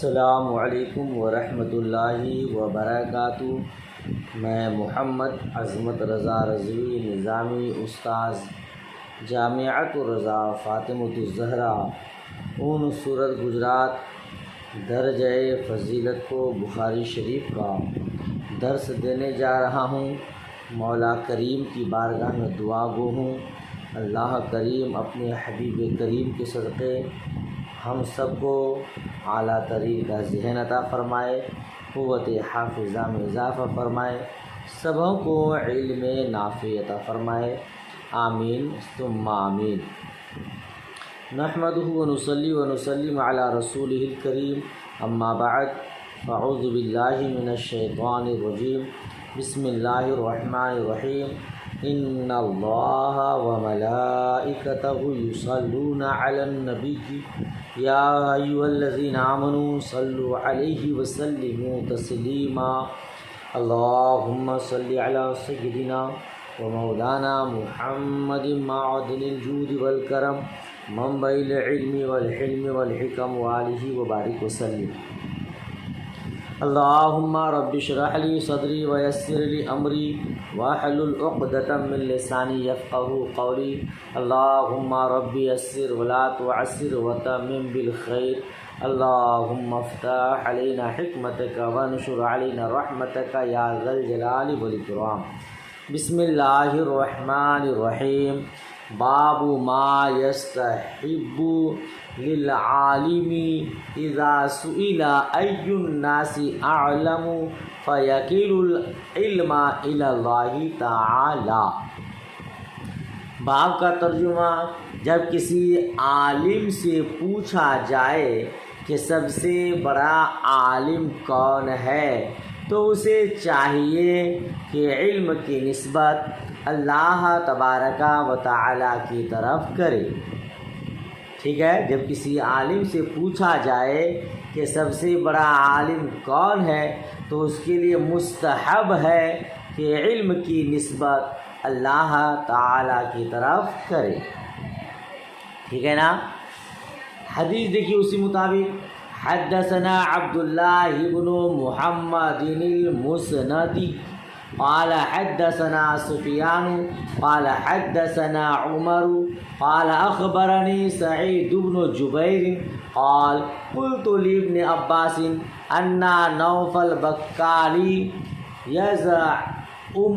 السلام علیکم ورحمۃ اللہ وبرکاتہ۔ میں محمد عظمت رضا رضوی نظامی استاذ جامعۃ الرضا فاطمۃ الزہرا اون سورت گجرات درجہ فضیلت کو بخاری شریف کا درس دینے جا رہا ہوں۔ مولا کریم کی بارگاہ میں دعا گو ہوں، اللہ کریم اپنے حبیب کریم کے صدقے ہم سب کو اعلیٰ ترین کا ذہن عطا فرمائے، قوت حافظہ میں اضافہ فرمائے، سبوں کو علم نافع عطا فرمائے، آمین ثم آمین۔ نحمدہ ونصلی ونسلم علی رسولہ الکریم، اما بعد فاعوذ باللہ من الشیطان الرجیم، بسم اللہ الرحمن الرحیم۔ ان اللہ وملائکتہ یصلون علی النبی یا ایھا الذین آمنوا صلوا علیہ وسلموا تسلیما۔ اللہم صل علی سیدنا ومولانا محمد معدن الجود والکرم منبع العلم والحلم والحکم وآلہ وبارک وسلم۔ اللہم رب اشرح لی صدری ویسر لی امری واحلل عقدۃ من لسانی یفقہوا قولی۔ اللہم رب یسر ولا تعسر وتمم بالخیر۔ اللہم افتح علینا حکمتک وانشر علینا رحمتک یا ذا الجلال والاکرام۔ بسم اللہ الرحمن الرحیم۔ باب ما یستحب للعالم اذا سئل ای الناس اعلم فیکل العلم الی اللہ تعالی۔ باب کا ترجمہ، جب کسی عالم سے پوچھا جائے کہ سب سے بڑا عالم کون ہے تو اسے چاہیے کہ علم کی نسبت اللہ تبارک و تعالی کی طرف کرے۔ ٹھیک ہے، جب کسی عالم سے پوچھا جائے کہ سب سے بڑا عالم کون ہے تو اس کے لیے مستحب ہے کہ علم کی نسبت اللہ تعالی کی طرف کرے۔ ٹھیک ہے نا۔ حدیث دیکھیے اسی مطابق، حدثنا عبداللہ بن محمد المسندی قال حدثنا سفیان قال حدثنا عمر قال اخبرني سعید بن جبیر قال قلت لابن عباس ان نوفل بکالی یزعم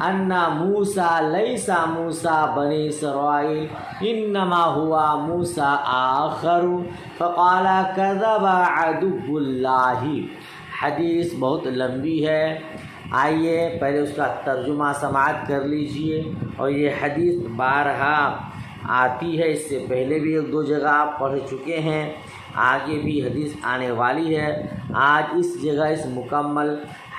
ان موسیٰ لیس موسیٰ بنی اسرائیل انما هو موسیٰ آخر فقال کذب عدو اللہ۔ حدیث بہت لمبی ہے، آئیے پہلے اس کا ترجمہ سماعت کر لیجئے۔ اور یہ حدیث بارہا آتی ہے، اس سے پہلے بھی ایک دو جگہ آپ پڑھ چکے ہیں، آگے بھی حدیث آنے والی ہے۔ آج اس جگہ اس مکمل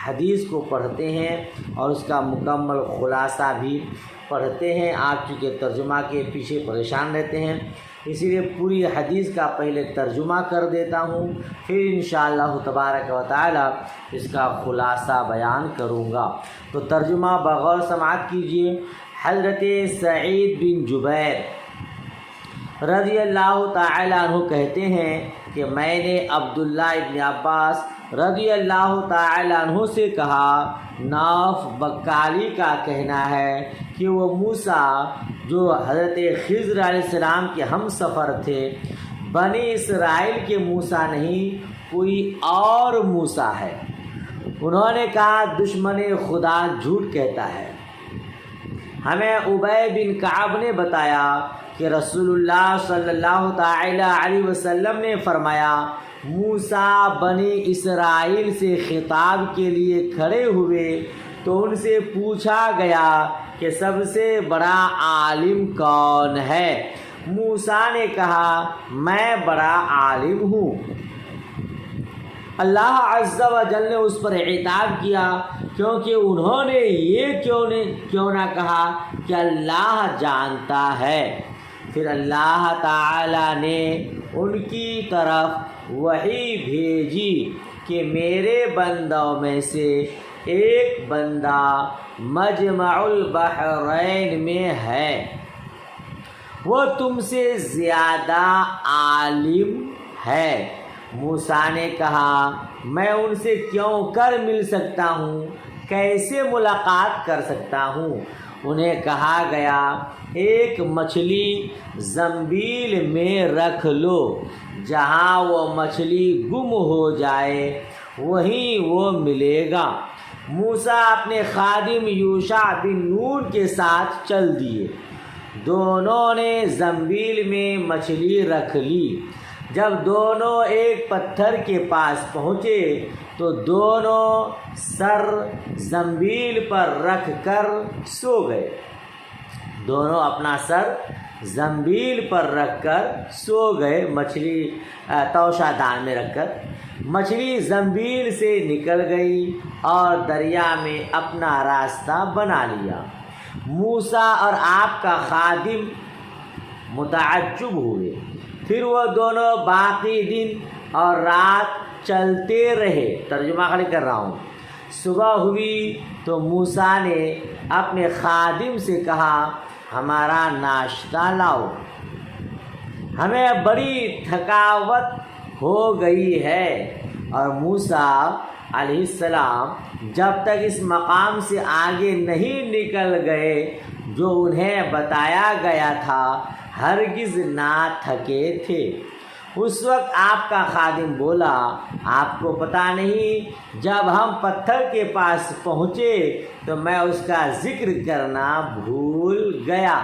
حدیث کو پڑھتے ہیں اور اس کا مکمل خلاصہ بھی پڑھتے ہیں۔ آپ چونکہ ترجمہ کے پیچھے پریشان رہتے ہیں، اسی لیے پوری حدیث کا پہلے ترجمہ کر دیتا ہوں، پھر انشاءاللہ تبارک و تعالی اس کا خلاصہ بیان کروں گا۔ تو ترجمہ بغور سماعت کیجیے۔ حضرت سعید بن جبیر رضی اللہ تعالی عنہ کہتے ہیں کہ میں نے عبداللہ ابن عباس رضی اللہ تعالی عنہ سے کہا، نوف بکالی کا کہنا ہے کہ وہ موسیٰ جو حضرت خضر علیہ السلام کے ہم سفر تھے، بنی اسرائیل کے موسیٰ نہیں، کوئی اور موسیٰ ہے۔ انہوں نے کہا دشمن خدا جھوٹ کہتا ہے۔ ہمیں ابی بن کعب نے بتایا کہ رسول اللہ صلی اللہ تعالی علیہ وسلم نے فرمایا، موسیٰ بنی اسرائیل سے خطاب کے لیے کھڑے ہوئے تو ان سے پوچھا گیا کہ سب سے بڑا عالم کون ہے؟ موسیٰ نے کہا میں بڑا عالم ہوں۔ اللہ عز و جل نے اس پر عتاب کیا کیونکہ انہوں نے یہ کیوں نہ کہا کہ اللہ جانتا ہے۔ پھر اللہ تعالی نے ان کی طرف وحی بھیجی کہ میرے بندوں میں سے ایک بندہ مجمع البحرین میں ہے، وہ تم سے زیادہ عالم ہے، موسیٰ نے کہا میں ان سے کیوں کر مل سکتا ہوں، کیسے ملاقات کر سکتا ہوں؟ انہیں کہا گیا ایک مچھلی زنبیل میں رکھ لو، جہاں وہ مچھلی گم ہو جائے وہیں وہ ملے گا۔ موسیٰ اپنے خادم یوشع بن نون کے ساتھ چل دیے۔ دونوں نے زنبیل میں مچھلی رکھ لی۔ جب دونوں ایک پتھر کے پاس پہنچے تو دونوں سر زنبیل پر رکھ کر سو گئے۔ دونوں اپنا سر زنبیل پر رکھ کر سو گئے، مچھلی توشہ دان میں رکھ کر۔ مچھلی زنبیل سے نکل گئی اور دریا میں اپنا راستہ بنا لیا۔ موسیٰ اور آپ کا خادم متعجب ہوئے۔ پھر وہ دونوں باقی دن اور رات چلتے رہے۔ ترجمہ خالی کر رہا ہوں۔ صبح ہوئی تو موسیٰ نے اپنے خادم سے کہا ہمارا ناشتہ لاؤ، ہمیں بڑی تھکاوٹ ہو گئی ہے۔ اور موسیٰ علیہ السلام جب تک اس مقام سے آگے نہیں نکل گئے جو انہیں بتایا گیا تھا ہرگز نہ تھکے تھے۔ اس وقت آپ کا خادم بولا آپ کو پتہ نہیں جب ہم پتھر کے پاس پہنچے تو میں اس کا ذکر کرنا بھول گیا۔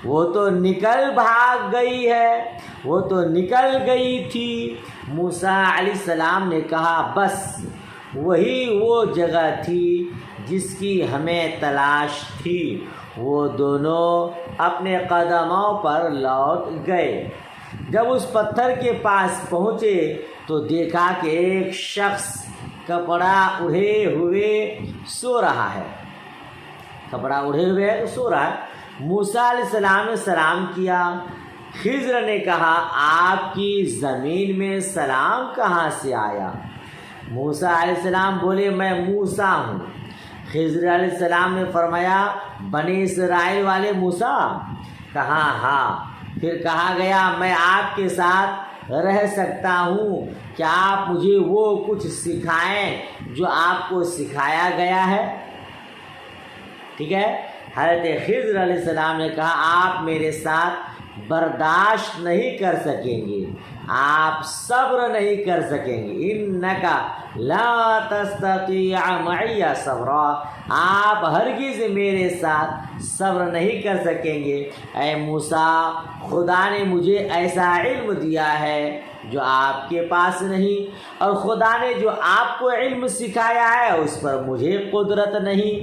وہ تو نکل بھاگ گئی ہے، وہ تو نکل گئی تھی۔ موسیٰ علیہ السلام نے کہا بس وہی وہ جگہ تھی جس کی ہمیں تلاش تھی۔ وہ دونوں اپنے قدموں پر لوٹ گئے۔ جب اس پتھر کے پاس پہنچے تو دیکھا کہ ایک شخص کپڑا اڑے ہوئے سو رہا ہے۔ کپڑا اڑے ہوئے سو رہا ہے۔ موسیٰ علیہ السلام نے سلام کیا۔ خضر نے کہا آپ کی زمین میں سلام کہاں سے آیا؟ موسیٰ علیہ السلام بولے میں موسیٰ ہوں۔ خضر علیہ السلام نے فرمایا بنی اسرائیل والے موسیٰ؟ کہا ہاں۔ پھر کہا گیا میں آپ کے ساتھ رہ سکتا ہوں، کیا آپ مجھے وہ کچھ سکھائیں جو آپ کو سکھایا گیا ہے؟ ٹھیک ہے۔ حضرت خضر علیہ السلام نے کہا آپ میرے ساتھ برداشت نہیں کر سکیں گے، آپ صبر نہیں کر سکیں گے۔ انکا لا تستطیع معی صبرا، آپ ہرگز میرے ساتھ صبر نہیں کر سکیں گے۔ اے موسیٰ خدا نے مجھے ایسا علم دیا ہے جو آپ کے پاس نہیں، اور خدا نے جو آپ کو علم سکھایا ہے اس پر مجھے قدرت نہیں۔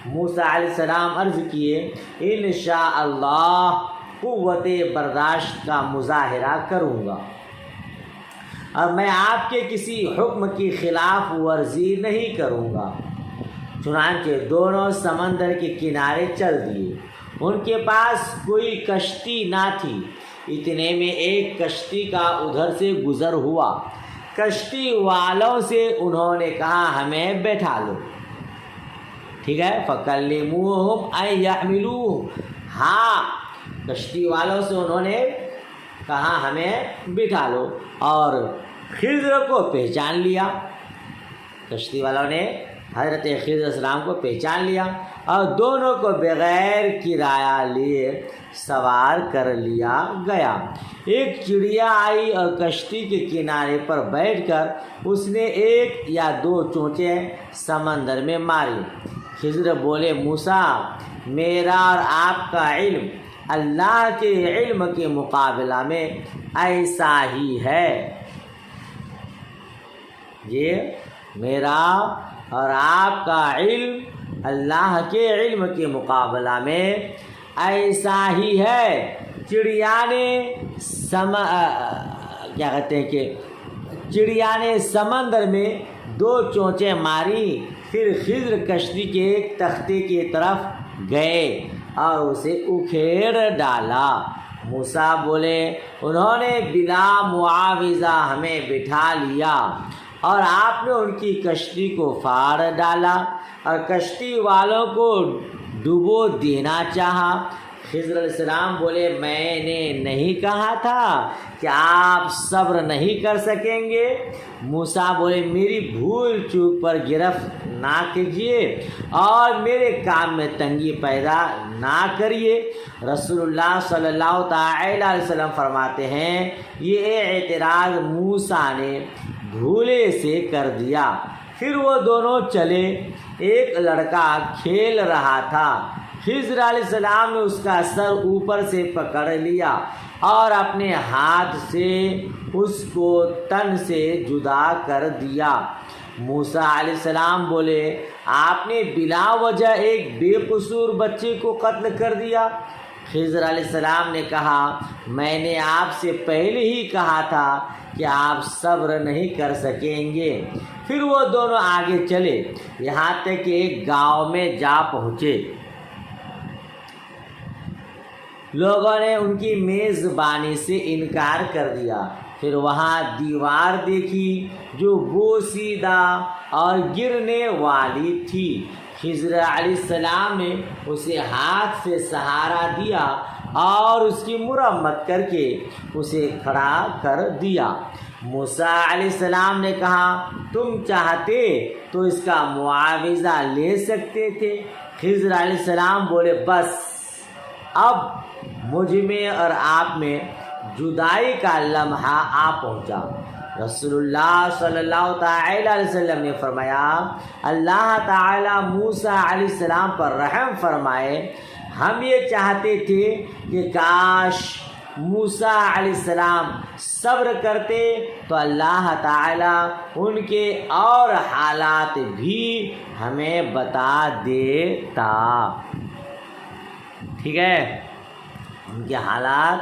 موسیٰ علیہ السلام عرض کیے انشاءاللہ قوت برداشت کا مظاہرہ کروں گا، اور میں آپ کے کسی حکم کی خلاف ورزی نہیں کروں گا۔ چنانچہ دونوں سمندر کے کنارے چل دیے۔ ان کے پاس کوئی کشتی نہ تھی، اتنے میں ایک کشتی کا ادھر سے گزر ہوا۔ کشتی والوں سے انہوں نے کہا ہمیں بیٹھا لو۔ ٹھیک ہے، فَكَلِّمُوهُمْ أَن يَحْمِلُوهُ، ہاں کشتی والوں سے انہوں نے کہا ہمیں بٹھا لو، اور خضر کو پہچان لیا۔ کشتی والوں نے حضرت خضر علیہ السلام کو پہچان لیا اور دونوں کو بغیر کرایہ لیے سوار کر لیا گیا۔ ایک چڑیا آئی اور کشتی کے کنارے پر بیٹھ کر اس نے ایک یا دو چونچیں سمندر میں ماری۔ خضر بولے موسیٰ میرا اور آپ کا علم اللہ کے علم کے مقابلہ میں ایسا ہی ہے۔ یہ میرا اور آپ کا علم اللہ کے علم کے مقابلہ میں ایسا ہی ہے۔ چڑیا نے کیا کہتے ہیں کہ چڑیا نے سمندر میں دو چونچیں ماری، پھر خضر کشتی کے ایک تختے کی طرف گئے اور اسے اکھیڑ ڈالا۔ موسیٰ بولے انہوں نے بلا معاوضہ ہمیں بٹھا لیا اور آپ نے ان کی کشتی کو پھاڑ ڈالا اور کشتی والوں کو ڈبو دینا چاہا۔ خضر علیہ السلام بولے میں نے نہیں کہا تھا کہ آپ صبر نہیں کر سکیں گے؟ موسیٰ بولے میری بھول چوک پر گرفت نہ کیجیے اور میرے کام میں تنگی پیدا نہ کریے۔ رسول اللہ صلی اللہ تعالی علیہ وسلم فرماتے ہیں یہ اعتراض موسیٰ نے بھولے سے کر دیا۔ پھر وہ دونوں چلے۔ ایک لڑکا کھیل رہا تھا، خضر علیہ السلام نے اس کا سر اوپر سے پکڑ لیا اور اپنے ہاتھ سے اس کو تن سے جدا کر دیا۔ موسیٰ علیہ السلام بولے آپ نے بلا وجہ ایک بے قصور بچے کو قتل کر دیا۔ خضر علیہ السلام نے کہا میں نے آپ سے پہلے ہی کہا تھا کہ آپ صبر نہیں کر سکیں گے۔ پھر وہ دونوں آگے چلے یہاں تک کہ ایک گاؤں میں جا پہنچے۔ لوگوں نے ان کی میزبانی سے انکار کر دیا۔ پھر وہاں دیوار دیکھی جو بوسیدہ اور گرنے والی تھی۔ خضر علیہ السلام نے اسے ہاتھ سے سہارا دیا اور اس کی مرمت کر کے اسے کھڑا کر دیا۔ موسیٰ علیہ السلام نے کہا تم چاہتے تو اس کا معاوضہ لے سکتے تھے۔ خضر علیہ السلام بولے بس اب مجھ میں اور آپ میں جدائی کا لمحہ آ پہنچا۔ رسول اللہ صلی اللہ تعالی علیہ وسلم نے فرمایا اللہ تعالی موسیٰ علیہ السلام پر رحم فرمائے، ہم یہ چاہتے تھے کہ کاش موسیٰ علیہ السلام صبر کرتے تو اللہ تعالی ان کے اور حالات بھی ہمیں بتا دیتا۔ ٹھیک ہے، ان کے حالات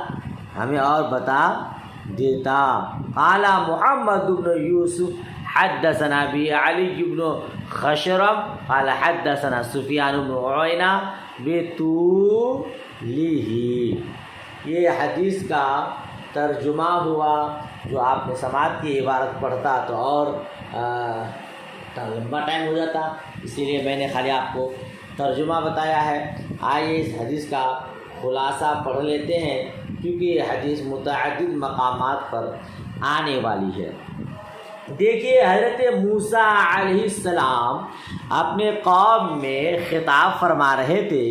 ہمیں اور بتا دیتا۔ قال محمد بن یوسف حدثنا بی علی بن خشرم قال حدثنا سفیان بن عینہ بطولہ۔ یہ حدیث کا ترجمہ ہوا، جو آپ نے سماعت کی عبارت پڑھتا تو اور لمبا ٹائم ہو جاتا، اسی لیے میں نے خالی آپ کو ترجمہ بتایا ہے۔ آئیے اس حدیث کا خلاصہ پڑھ لیتے ہیں کیونکہ یہ حدیث متعدد مقامات پر آنے والی ہے۔ دیکھیے حضرت موسیٰ علیہ السلام اپنے قوم میں خطاب فرما رہے تھے،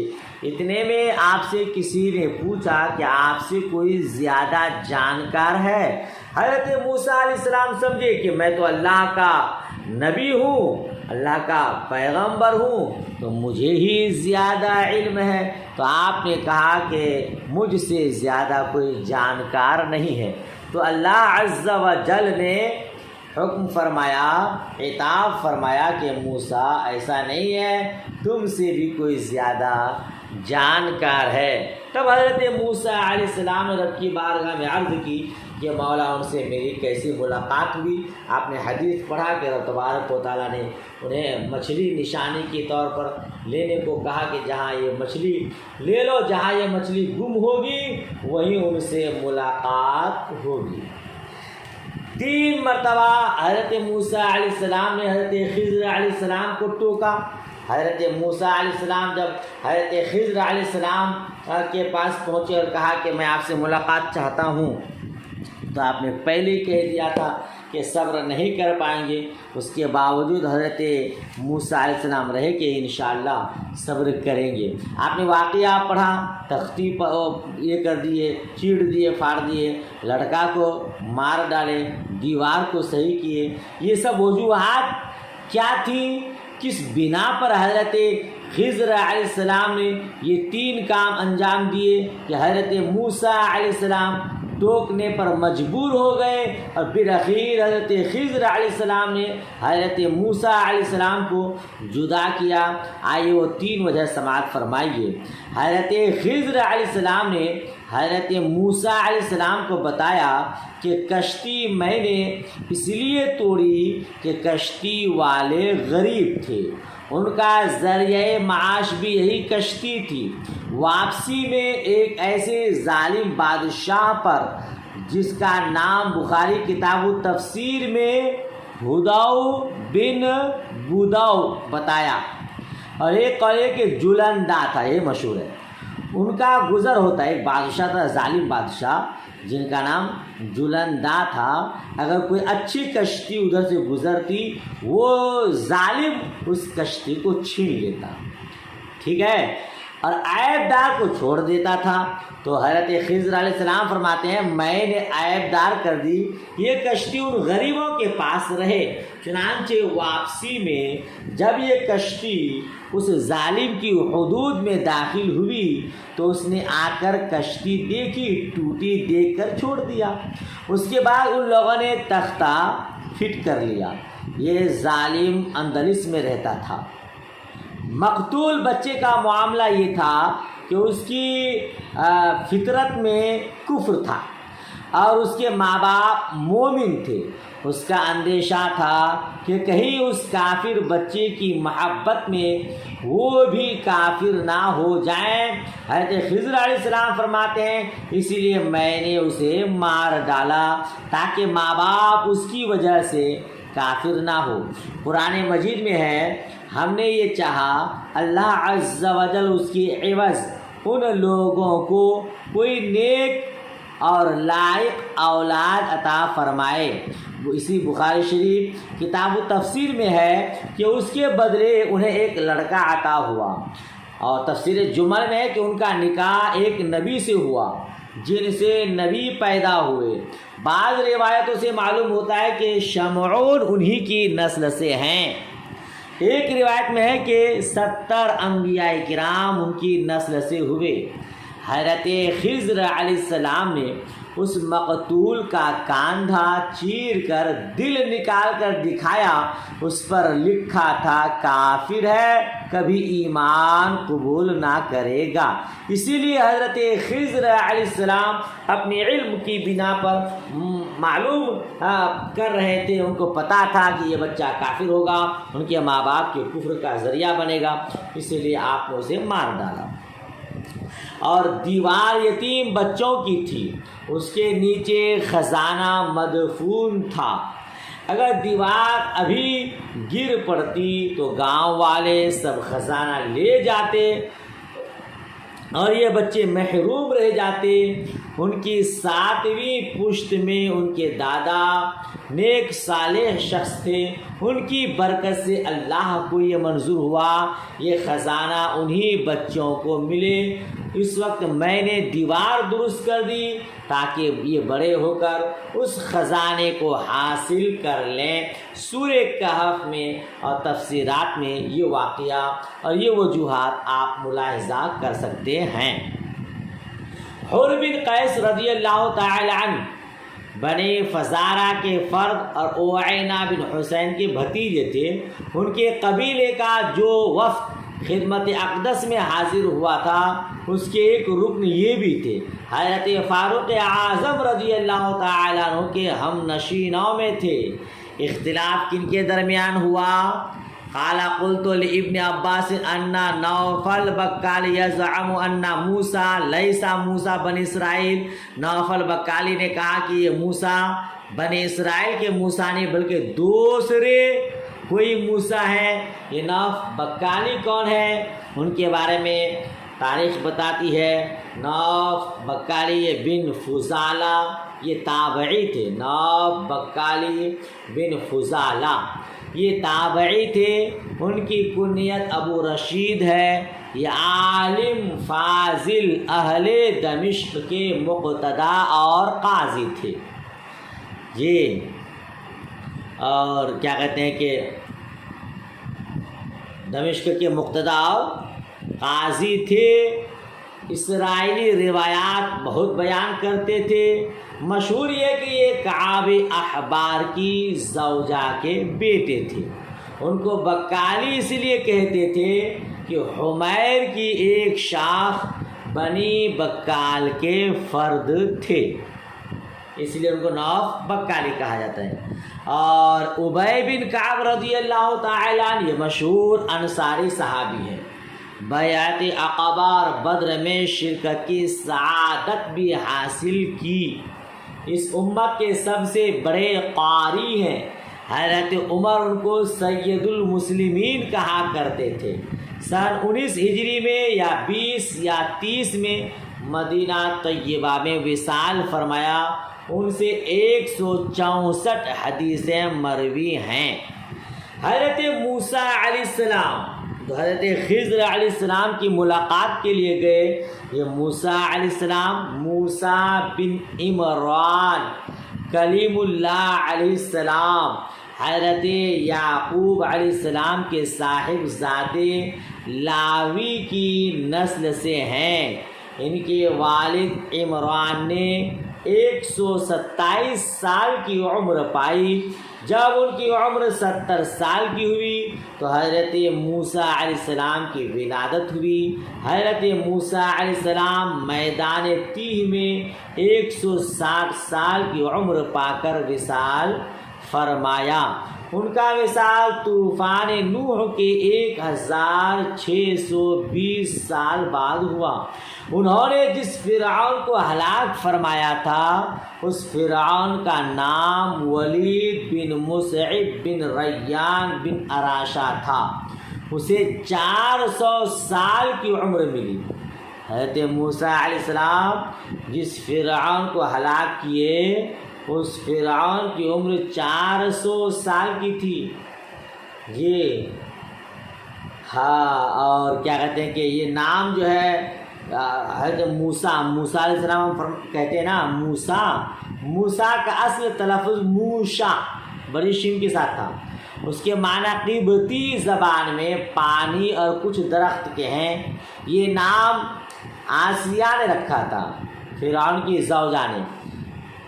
اتنے میں آپ سے کسی نے پوچھا کہ آپ سے کوئی زیادہ جانکار ہے؟ حضرت موسیٰ علیہ السلام سمجھے کہ میں تو اللہ کا نبی ہوں، اللہ کا پیغمبر ہوں، تو مجھے ہی زیادہ علم ہے۔ تو آپ نے کہا کہ مجھ سے زیادہ کوئی جانکار نہیں ہے۔ تو اللہ عز و جل نے حکم فرمایا، عتاب فرمایا کہ موسیٰ ایسا نہیں ہے، تم سے بھی کوئی زیادہ جانکار ہے۔ تب حضرت موسیٰ علیہ السلام نے رب کی بارگاہ میں عرض کی کہ مولا ان سے میری کیسی ملاقات ہوئی؟ آپ نے حدیث پڑھا کہ رب تبارک و تعالیٰ نے انہیں مچھلی نشانی کے طور پر لینے کو کہا کہ جہاں یہ مچھلی لے لو، جہاں یہ مچھلی گم ہوگی وہیں ان سے ملاقات ہوگی۔ 3 مرتبہ حضرت موسیٰ علیہ السلام نے حضرت خضر علیہ السلام کو ٹوکا۔ حضرت موسیٰ علیہ السلام جب حضرت خضر علیہ السلام کے پاس پہنچے اور کہا کہ میں آپ سے ملاقات چاہتا ہوں، تو آپ نے پہلے ہی کہہ دیا تھا کہ صبر نہیں کر پائیں گے۔ اس کے باوجود حضرت موسیٰ علیہ السلام رہے کہ انشاءاللہ صبر کریں گے۔ آپ نے واقعہ پڑھا، تختی پر یہ کر دیے، چیڑ دیے، پھاڑ دیے، لڑکا کو مار ڈالے، دیوار کو صحیح کیے۔ یہ سب وجوہات کیا تھیں؟ کس بنا پر حضرت خضر علیہ السلام نے یہ 3 کام انجام دیے کہ حضرت موسیٰ علیہ السلام ٹوکنے پر مجبور ہو گئے اور بالآخر حضرت خضر علیہ السلام نے حضرت موسیٰ علیہ السلام کو جدا کیا۔ آئیے وہ 3 وجہ سماعت فرمائیے۔ حضرت خضر علیہ السلام نے حضرت موسیٰ علیہ السلام کو بتایا کہ کشتی میں نے اس لیے توڑی کہ کشتی والے غریب تھے، ان کا ذریعہ معاش بھی یہی کشتی تھی۔ واپسی میں ایک ایسے ظالم بادشاہ پر جس کا نام بخاری کتاب التفسیر میں ہداؤ بن بوداؤ بتایا، اور ایک قول کہ جلندہ تھا، یہ مشہور ہے۔ ان کا گزر ہوتا ہے. ایک بادشاہ تھا، ظالم بادشاہ جن کا نام جلندہ تھا. اگر کوئی اچھی کشتی ادھر سے گزرتی وہ ظالم اس کشتی کو چھین لیتا، ٹھیک ہے، اور عیب دار کو چھوڑ دیتا تھا. تو حضرت خضر علیہ السلام فرماتے ہیں میں نے عیب دار کر دی، یہ کشتی ان غریبوں کے پاس رہے. چنانچہ واپسی میں جب یہ کشتی اس ظالم کی حدود میں داخل ہوئی تو اس نے آ کر کشتی دیکھی، ٹوٹی دیکھ کر چھوڑ دیا. اس کے بعد ان لوگوں نے تختہ فٹ کر لیا. یہ ظالم اندلس میں رہتا تھا. مقتول بچے کا معاملہ یہ تھا کہ اس کی فطرت میں کفر تھا اور اس کے ماں باپ مومن تھے. اس کا اندیشہ تھا کہ کہیں اس کافر بچے کی محبت میں وہ بھی کافر نہ ہو جائیں. حضرت خضر علیہ السلام فرماتے ہیں اسی لیے میں نے اسے مار ڈالا تاکہ ماں باپ اس کی وجہ سے کافر نہ ہو. قرآن مجید میں ہے ہم نے یہ چاہا اللہ عز و جل اس کی عوض ان لوگوں کو کوئی نیک اور لائق اولاد عطا فرمائے. اسی بخاری شریف کتاب و تفسیر میں ہے کہ اس کے بدلے انہیں ایک لڑکا عطا ہوا. اور تفسیر جمل میں ہے کہ ان کا نکاح ایک نبی سے ہوا جن سے نبی پیدا ہوئے. بعض روایتوں سے معلوم ہوتا ہے کہ شمعون انہی کی نسل سے ہیں. ایک روایت میں ہے کہ 70 انبیاء کرام ان کی نسل سے ہوئے. حضرت خضر علیہ السلام نے اس مقتول کا کاندھا چیر کر دل نکال کر دکھایا. اس پر لکھا تھا کافر ہے، کبھی ایمان قبول نہ کرے گا. اسی لیے حضرت خضر علیہ السلام اپنے علم کی بنا پر معلوم کر رہے تھے. ان کو پتہ تھا کہ یہ بچہ کافر ہوگا، ان کے ماں باپ کے کفر کا ذریعہ بنے گا، اسی لیے آپ نے اسے مار ڈالا. اور دیوار یتیم بچوں کی تھی، اس کے نیچے خزانہ مدفون تھا. اگر دیوار ابھی گر پڑتی تو گاؤں والے سب خزانہ لے جاتے اور یہ بچے محروم رہ جاتے. ان کی 7ویں پشت میں ان کے دادا نیک صالح شخص تھے. ان کی برکت سے اللہ کو یہ منظور ہوا یہ خزانہ انہی بچوں کو ملے. اس وقت میں نے دیوار درست کر دی تاکہ یہ بڑے ہو کر اس خزانے کو حاصل کر لیں. سورہ کہف میں اور تفسیرات میں یہ واقعہ اور یہ وجوہات آپ ملاحظہ کر سکتے ہیں. حر بن قیس رضی اللہ تعالی عنہ بنی فزارہ کے فرد اور اوعینہ بن حسین کے بھتیجے تھے. ان کے قبیلے کا جو وفد خدمت اقدس میں حاضر ہوا تھا اس کے ایک رکن یہ بھی تھے. حضرت فاروق اعظم رضی اللہ تعالیٰ عنہ کے ہم نشینوں میں تھے. اختلاف کن کے درمیان ہوا؟ قال قلت لابن عباس ان نوفل بکالی یزعم ان موسیٰ لیس موسیٰ بنی اسرائیل. نوفل بکالی نے کہا کہ یہ موسیٰ بنی اسرائیل کے موسیٰ نہیں بلکہ دوسرے کوئی موسیٰ ہے. یہ نوف بکالی کون ہے؟ ان کے بارے میں تاریخ بتاتی ہے نوف بکالی یہ بن فضالہ یہ تابعی تھے. نوف بکالی بن فضالہ یہ تابعی تھے. ان کی کنیت ابو رشید ہے. یہ عالم فاضل اہل دمشق کے مقتدا اور قاضی تھے. یہ اور کیا کہتے ہیں کہ دمشق کے مقتدا اور قاضی تھے. اسرائیلی روایات بہت بیان کرتے تھے. مشہور یہ کہ یہ کعب احبار کی زوجہ کے بیٹے تھے. ان کو بکالی اس لیے کہتے تھے کہ حمیر کی ایک شاخ بنی بکال کے فرد تھے، اس لیے ان کو نوف بکالی کہا جاتا ہے. اور ابی بن کعب رضی اللہ تعالیٰ عنہ یہ مشہور انصاری صحابی ہے. بیعت عقبہ اور بدر میں شرکت کی سعادت بھی حاصل کی. اس امت کے سب سے بڑے قاری ہیں. حضرت عمر ان کو سید المسلمین کہا کرتے تھے. سن 19 ہجری میں یا 20 یا 30 میں مدینہ طیبہ میں وصال فرمایا۔ ان سے 164 حدیثیں مروی ہیں۔ حضرت موسیٰ علیہ السلام تو حضرت خضر علیہ السلام کی ملاقات کے لیے گئے۔ یہ موسیٰ علیہ السلام موسیٰ بن عمران کلیم اللہ علیہ السلام حضرت یعقوب علیہ السلام کے صاحب زادے لاوی کی نسل سے ہیں۔ ان کے والد عمران نے 127 سال کی عمر پائی۔ جب ان کی عمر 70 سال کی ہوئی تو حضرت موسیٰ علیہ السلام کی ولادت ہوئی۔ حضرت موسیٰ علیہ السلام میدان تیہ میں 160 سال کی عمر پا کر وصال فرمایا۔ ان کا وصال طوفان نوح کے 1620 سال بعد ہوا۔ انہوں نے جس فرعون کو ہلاک فرمایا تھا اس فرعون کا نام ولید بن مصعب بن ریان بن اراشا تھا۔ اسے 400 سال کی عمر ملی۔ حضرت موسیٰ علیہ السلام جس فرعون کو ہلاک کیے اس فرعون کی عمر 400 سال کی تھی۔ یہ اور کیا کہتے ہیں کہ یہ نام جو ہے حضرت موسیٰ علیہ السلام کہتے ہیں نا موسیٰ کا اصل تلفظ موشا بڑی شین کے ساتھ تھا۔ اس کے معنی قبطی زبان میں پانی اور کچھ درخت کے ہیں۔ یہ نام آسیہ نے رکھا تھا، فرعون کی زوجہ نے،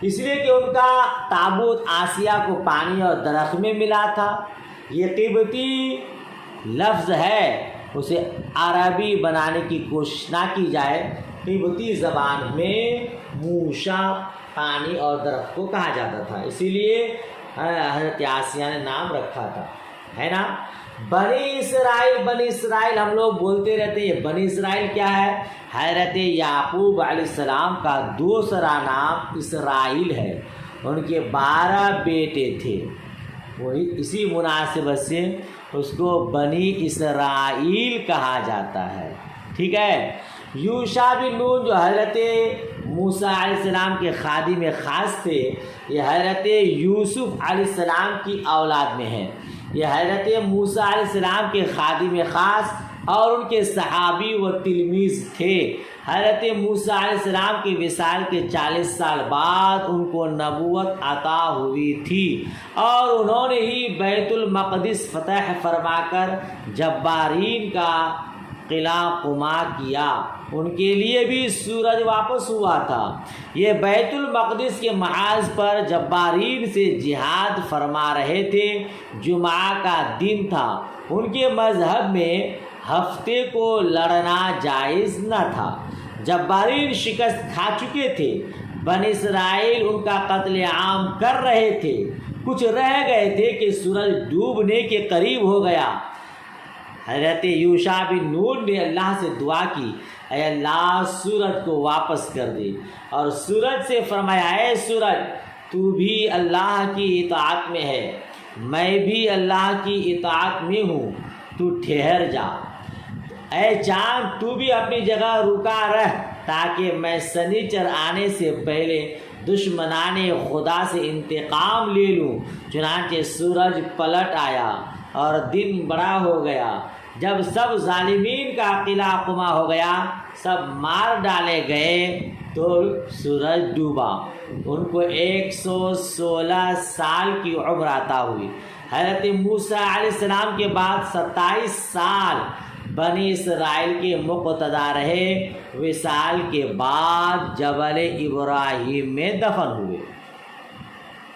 اس لیے کہ ان کا تابوت آسیہ کو پانی اور درخت میں ملا تھا۔ یہ قبطی لفظ ہے، اسے عربی بنانے کی کوشش نہ کی جائے۔ قبطی زبان میں موشا پانی اور درخت کو کہا جاتا تھا، اسی لیے حضرت آسیہ نے نام رکھا تھا، ہے نا۔ بنی اسرائیل ہم لوگ بولتے رہتے ہیں۔ یہ بنی اسرائیل کیا ہے؟ حضرت یعقوب علیہ السلام کا دوسرا نام اسرائیل ہے۔ ان کے 12 بیٹے تھے، وہی اسی مناسبت سے اس کو بنی اسرائیل کہا جاتا ہے، ٹھیک ہے۔ یوشع بن نون جو حضرت موسیٰ علیہ السلام کے خادم خاص تھے، یہ حضرت یوسف علیہ السلام کی اولاد میں ہیں۔ یہ حضرت موسیٰ علیہ السلام کے خادم خاص اور ان کے صحابی و تلمیذ تھے۔ حضرت موسیٰ علیہ السلام کے وصال کے 40 سال بعد ان کو نبوت عطا ہوئی تھی اور انہوں نے ہی بیت المقدس فتح فرما کر جبارین کا قلعہ قما کیا۔ ان کے لیے بھی سورج واپس ہوا تھا۔ یہ بیت المقدس کے محاذ پر جبارین سے جہاد فرما رہے تھے۔ جمعہ کا دن تھا۔ ان کے مذہب میں ہفتے کو لڑنا جائز نہ تھا۔ جبارین شکست کھا چکے تھے۔ بنی اسرائیل ان کا قتل عام کر رہے تھے۔ کچھ رہ گئے تھے کہ سورج ڈوبنے کے قریب ہو گیا۔ حضرت یوشع بن نون نے اللہ سے دعا کی، اے اللہ سورج کو واپس کر دے، اور سورج سے فرمایا، اے سورج تو بھی اللہ کی اطاعت میں ہے، میں بھی اللہ کی اطاعت میں ہوں، تو ٹھہر جا۔ اے چاند تو بھی اپنی جگہ رکا رہ تاکہ میں سنیچر آنے سے پہلے دشمنان خدا سے انتقام لے لوں۔ چنانچہ سورج پلٹ آیا اور دن بڑا ہو گیا۔ جب سب ظالمین کا قلعہ قما ہو گیا، سب مار ڈالے گئے تو سورج ڈوبا۔ ان کو 116 سال کی عمر عطا ہوئی۔ حضرت موسیٰ علیہ السلام کے بعد 27 سال بنی اسرائیل کے مقتدا رہے۔ وصال کے بعد جبل ابراہیم میں دفن ہوئے،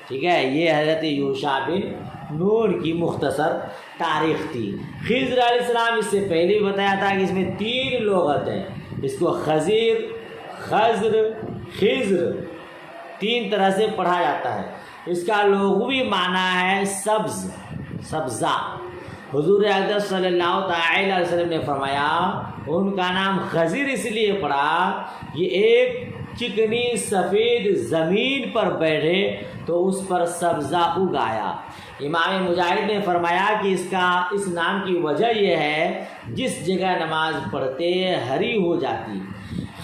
ٹھیک ہے۔ یہ حضرت یوشع بن نون کی مختصر تاریخ تھی۔ خضر علیہ السلام اس سے پہلے بتایا تھا کہ اس میں 3 لغت ہیں، اس کو خضر، خضر، خضر 3 طرح سے پڑھا جاتا ہے۔ اس کا لغوی معنی ہے سبز، سبزہ، حضور اقدس صلی اللہ تعالی علیہ وسلم نے فرمایا ان کا نام خضر اس لیے پڑا، یہ ایک چکنی سفید زمین پر بیٹھے تو اس پر سبزہ اگایا۔ امام مجاہد نے فرمایا کہ اس نام کی وجہ یہ ہے جس جگہ نماز پڑھتے ہری ہو جاتی۔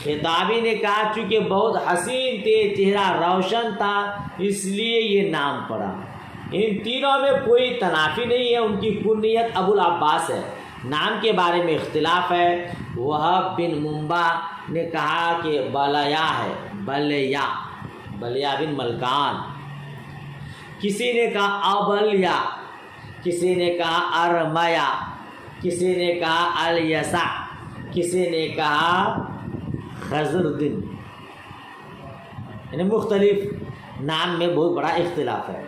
خطابی نے کہا چونکہ بہت حسین تھے، چہرہ روشن تھا، اس لیے یہ نام پڑا۔ ان تینوں میں کوئی تنافی نہیں ہے، ان کی کنیت ابو العباس ہے۔ نام کے بارے میں اختلاف ہے، وہب بن منبع نے کہا کہ بلیا ہے، بلیا بن ملکان، کسی نے کہا ابلیا، کسی نے کہا ارمیا، کسی نے کہا الیسع، کسی نے کہا خضردن، یعنی مختلف نام میں بہت بڑا اختلاف ہے۔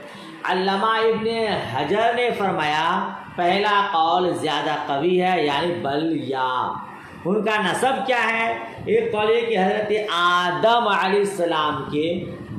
علامہ ابن حجر نے فرمایا پہلا قول زیادہ قوی ہے، یعنی بلیا۔ ان کا نسب کیا ہے؟ ایک قول ہے کہ حضرت آدم علیہ السلام کے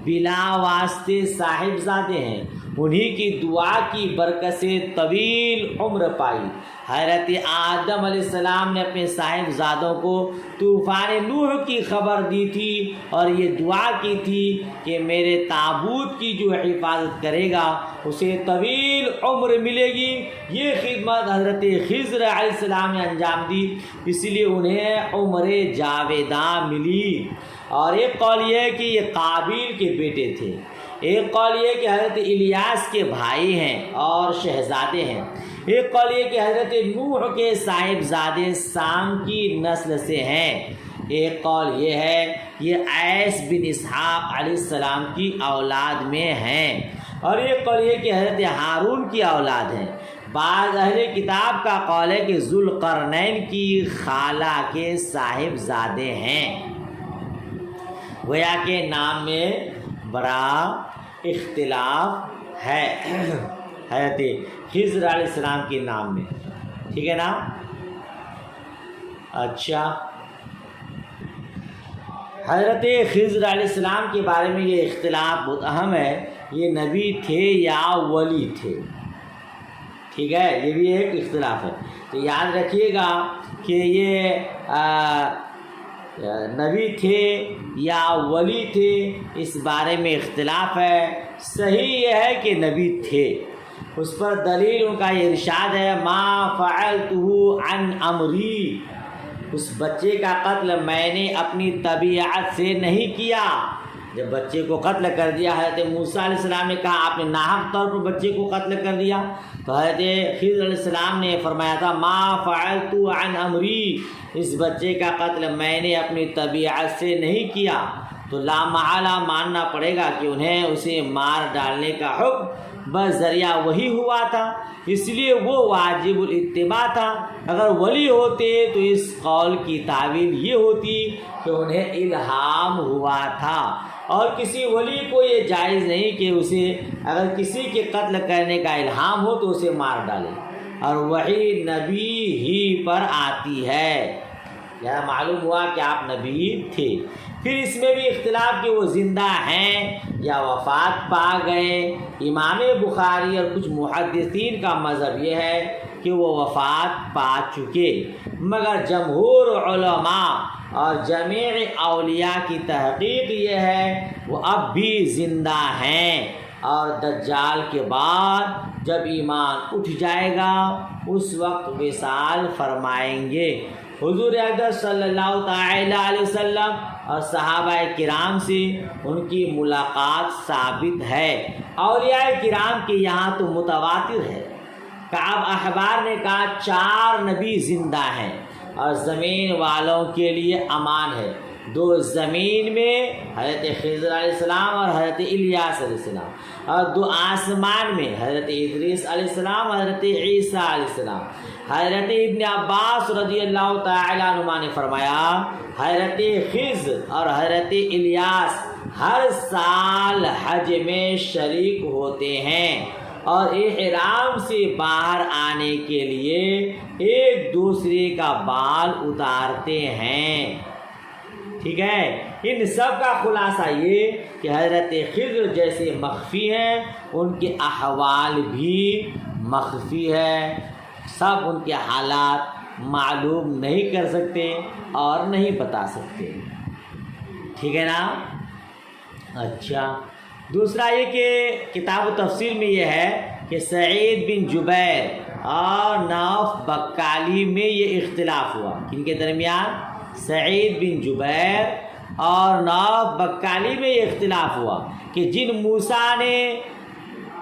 بلا واسطے صاحبزادے ہیں، انہی کی دعا کی برکت سے طویل عمر پائی۔ حضرت آدم علیہ السلام نے اپنے صاحبزادوں کو طوفان نوح کی خبر دی تھی اور یہ دعا کی تھی کہ میرے تابوت کی جو حفاظت کرے گا اسے طویل عمر ملے گی۔ یہ خدمت حضرت خضر علیہ السلام نے انجام دی، اس لیے انہیں عمر جاویداں ملی۔ اور ایک قول یہ ہے کہ یہ قابیل کے بیٹے تھے، ایک قول یہ کہ حضرت الیاس کے بھائی ہیں اور شہزادے ہیں، ایک قول یہ کہ حضرت نوح کے صاحبزادے سام کی نسل سے ہیں، ایک قول یہ ہے یہ عیس بن اسحاق علیہ السلام کی اولاد میں ہیں، اور ایک قول یہ کہ حضرت ہارون کی اولاد ہیں۔ بعض اہل کتاب کا قول ہے کہ ذوالقرنین کی خالہ کے صاحبزادے ہیں۔ گویا کہ نام میں بڑا اختلاف ہے حضرت خضر علیہ السلام کے نام میں، ٹھیک ہے نا؟ اچھا، حضرت خضر علیہ السلام کے بارے میں یہ اختلاف بہت اہم ہے، یہ نبی تھے یا ولی تھے، ٹھیک ہے، یہ بھی ایک اختلاف ہے۔ تو یاد رکھیے گا کہ یہ نبی تھے یا ولی تھے، اس بارے میں اختلاف ہے۔ صحیح یہ ہے کہ نبی تھے، اس پر دلیل ان کا یہ ارشاد ہے ما فعلتہ عن امری، اس بچے کا قتل میں نے اپنی طبیعت سے نہیں کیا۔ جب بچے کو قتل کر دیا، حضرت موسیٰ علیہ السلام نے کہا آپ نے ناحق طور پر بچے کو قتل کر دیا، تو حضرت خضر علیہ السلام نے فرمایا تھا ما فعلت عن امری، اس بچے کا قتل میں نے اپنی طبیعت سے نہیں کیا، تو لا محالہ ماننا پڑے گا کہ انہیں اسے مار ڈالنے کا حکم بس ذریعہ وہی ہوا تھا، اس لیے وہ واجب الاتباع تھا۔ اگر ولی ہوتے تو اس قول کی تعویل یہ ہوتی کہ انہیں الہام ہوا تھا، اور کسی ولی کو یہ جائز نہیں کہ اسے اگر کسی کے قتل کرنے کا الہام ہو تو اسے مار ڈالے، اور وحی نبی ہی پر آتی ہے۔ یہ معلوم ہوا کہ آپ نبی تھے۔ پھر اس میں بھی اختلاف کہ وہ زندہ ہیں یا وفات پا گئے۔ امام بخاری اور کچھ محدثین کا مذہب یہ ہے کہ وہ وفات پا چکے، مگر جمہور علماء اور جمیع اولیاء کی تحقیق یہ ہے وہ اب بھی زندہ ہیں، اور دجال کے بعد جب ایمان اٹھ جائے گا اس وقت وصال فرمائیں گے۔ حضور اقدس صلی اللہ تعالی علیہ وسلم اور صحابہ کرام سے ان کی ملاقات ثابت ہے۔ اولیاء کرام کے یہاں تو متواتر ہے۔ کعب احبار نے کہا 4 نبی زندہ ہیں اور زمین والوں کے لیے امان ہے، 2 زمین میں حضرت خضر علیہ السلام اور حضرت الیاس علیہ السلام، اور 2 آسمان میں حضرت ادریس علیہ السلام اور حضرت عیسیٰ علیہ السلام۔ حضرت ابن عباس رضی اللہ تعالی عنہما نے فرمایا حضرت خضر اور حضرت الیاس ہر سال حج میں شریک ہوتے ہیں اور احرام سے باہر آنے کے لیے ایک دوسرے کا بال اتارتے ہیں، ٹھیک ہے۔ ان سب کا خلاصہ یہ کہ حضرت خضر جیسے مخفی ہیں ان کے احوال بھی مخفی ہے۔ سب ان کے حالات معلوم نہیں کر سکتے اور نہیں بتا سکتے، ٹھیک ہے نا۔ اچھا، دوسرا یہ کہ کتاب و تفسیر میں یہ ہے کہ سعید بن جبیر اور نوف بکالی میں یہ اختلاف ہوا، کن کے درمیان؟ سعید بن جبیر اور نوف بکالی میں یہ اختلاف ہوا کہ جن موسیٰ نے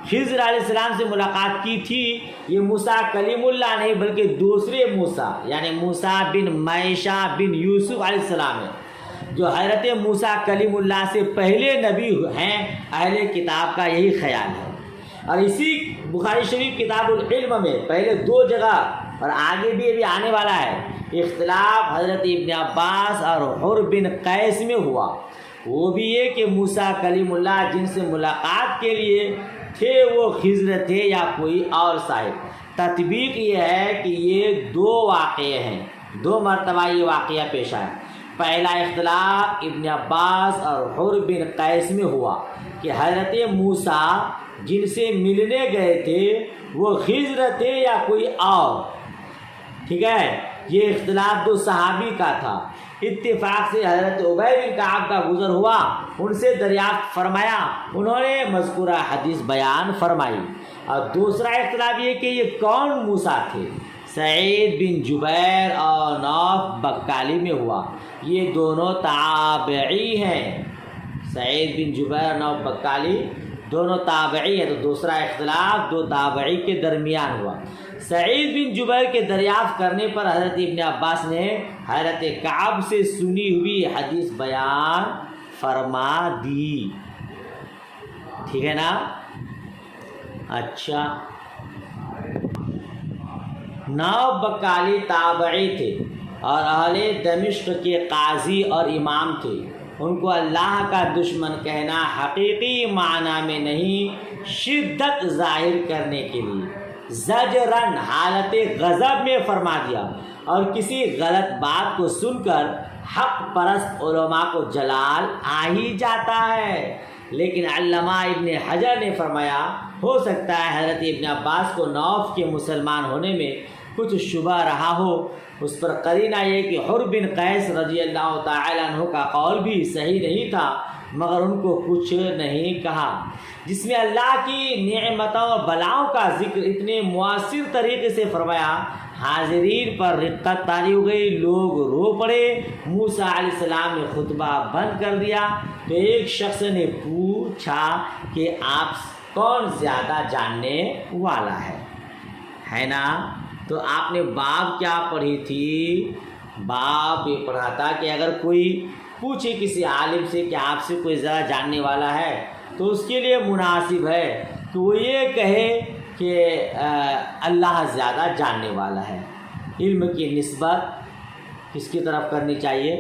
خضر علیہ السلام سے ملاقات کی تھی، یہ موسیٰ کلیم اللہ نہیں بلکہ دوسرے موسیٰ یعنی موسیٰ بن میشا بن یوسف علیہ السلام ہے، جو حضرت موسیٰ کلیم اللہ سے پہلے نبی ہیں۔ اہل کتاب کا یہی خیال ہے، اور اسی بخاری شریف کتاب العلم میں پہلے 2 جگہ اور آگے بھی ابھی آنے والا ہے اختلاف حضرت ابن عباس اور حر بن قیس میں ہوا۔ وہ بھی یہ کہ موسیٰ کلیم اللہ جن سے ملاقات کے لیے تھے وہ خضر تھے یا کوئی اور صاحب۔ تطبیق یہ ہے کہ یہ 2 واقعے ہیں، 2 مرتبہ یہ واقعہ پیش آیا۔ پہلا اختلاف ابن عباس اور حر بن قیس میں ہوا کہ حضرت موسیٰ جن سے ملنے گئے تھے وہ خضر تھے یا کوئی اور، ٹھیک ہے۔ یہ اختلاف 2 صحابی کا تھا۔ اتفاق سے حضرت ابی بن کعب کا گزر ہوا، ان سے دریافت فرمایا، انہوں نے مذکورہ حدیث بیان فرمائی۔ اور دوسرا اختلاف یہ کہ یہ کون موسیٰ تھے، سعید بن جبیر اور نوف بکالی میں ہوا۔ یہ دونوں تابعی ہیں، سعید بن جبیر اور نوف بکالی دونوں تابعی ہیں، تو دوسرا اختلاف 2 تابعی کے درمیان ہوا۔ سعید بن جبیر کے دریافت کرنے پر حضرت ابن عباس نے حضرت کعب سے سنی ہوئی حدیث بیان فرما دی، ٹھیک ہے نا۔ اچھا، نوف بکالی تابعی تھے اور اہل دمشق کے قاضی اور امام تھے۔ ان کو اللہ کا دشمن کہنا حقیقی معنی میں نہیں، شدت ظاہر کرنے کے لیے زجرن حالت غضب میں فرما دیا، اور کسی غلط بات کو سن کر حق پرست علماء کو جلال آ ہی جاتا ہے۔ لیکن علامہ ابن حجر نے فرمایا ہو سکتا ہے حضرت ابن عباس کو نوف کے مسلمان ہونے میں کچھ شبہ رہا ہو۔ اس پر قرینہ یہ کہ حر بن قیس رضی اللہ تعالی عنہ کا قول بھی صحیح نہیں تھا، مگر ان کو کچھ نہیں کہا، جس میں اللہ کی نعمتوں اور بلاؤں کا ذکر اتنے مؤثر طریقے سے فرمایا، حاضرین پر رقت طاری ہو گئی، لوگ رو پڑے۔ موسیٰ علیہ السلام نے خطبہ بند کر دیا تو ایک شخص نے پوچھا کہ آپ کون زیادہ جاننے والا ہے نا؟ تو آپ نے باب کیا پڑھی تھی؟ باب یہ پڑھا تھا کہ اگر کوئی پوچھے کسی عالم سے کہ آپ سے کوئی زیادہ جاننے والا ہے تو اس کے لیے مناسب ہے کہ وہ یہ کہے کہ اللہ زیادہ جاننے والا ہے۔ علم کی نسبت کس کی طرف کرنی چاہیے؟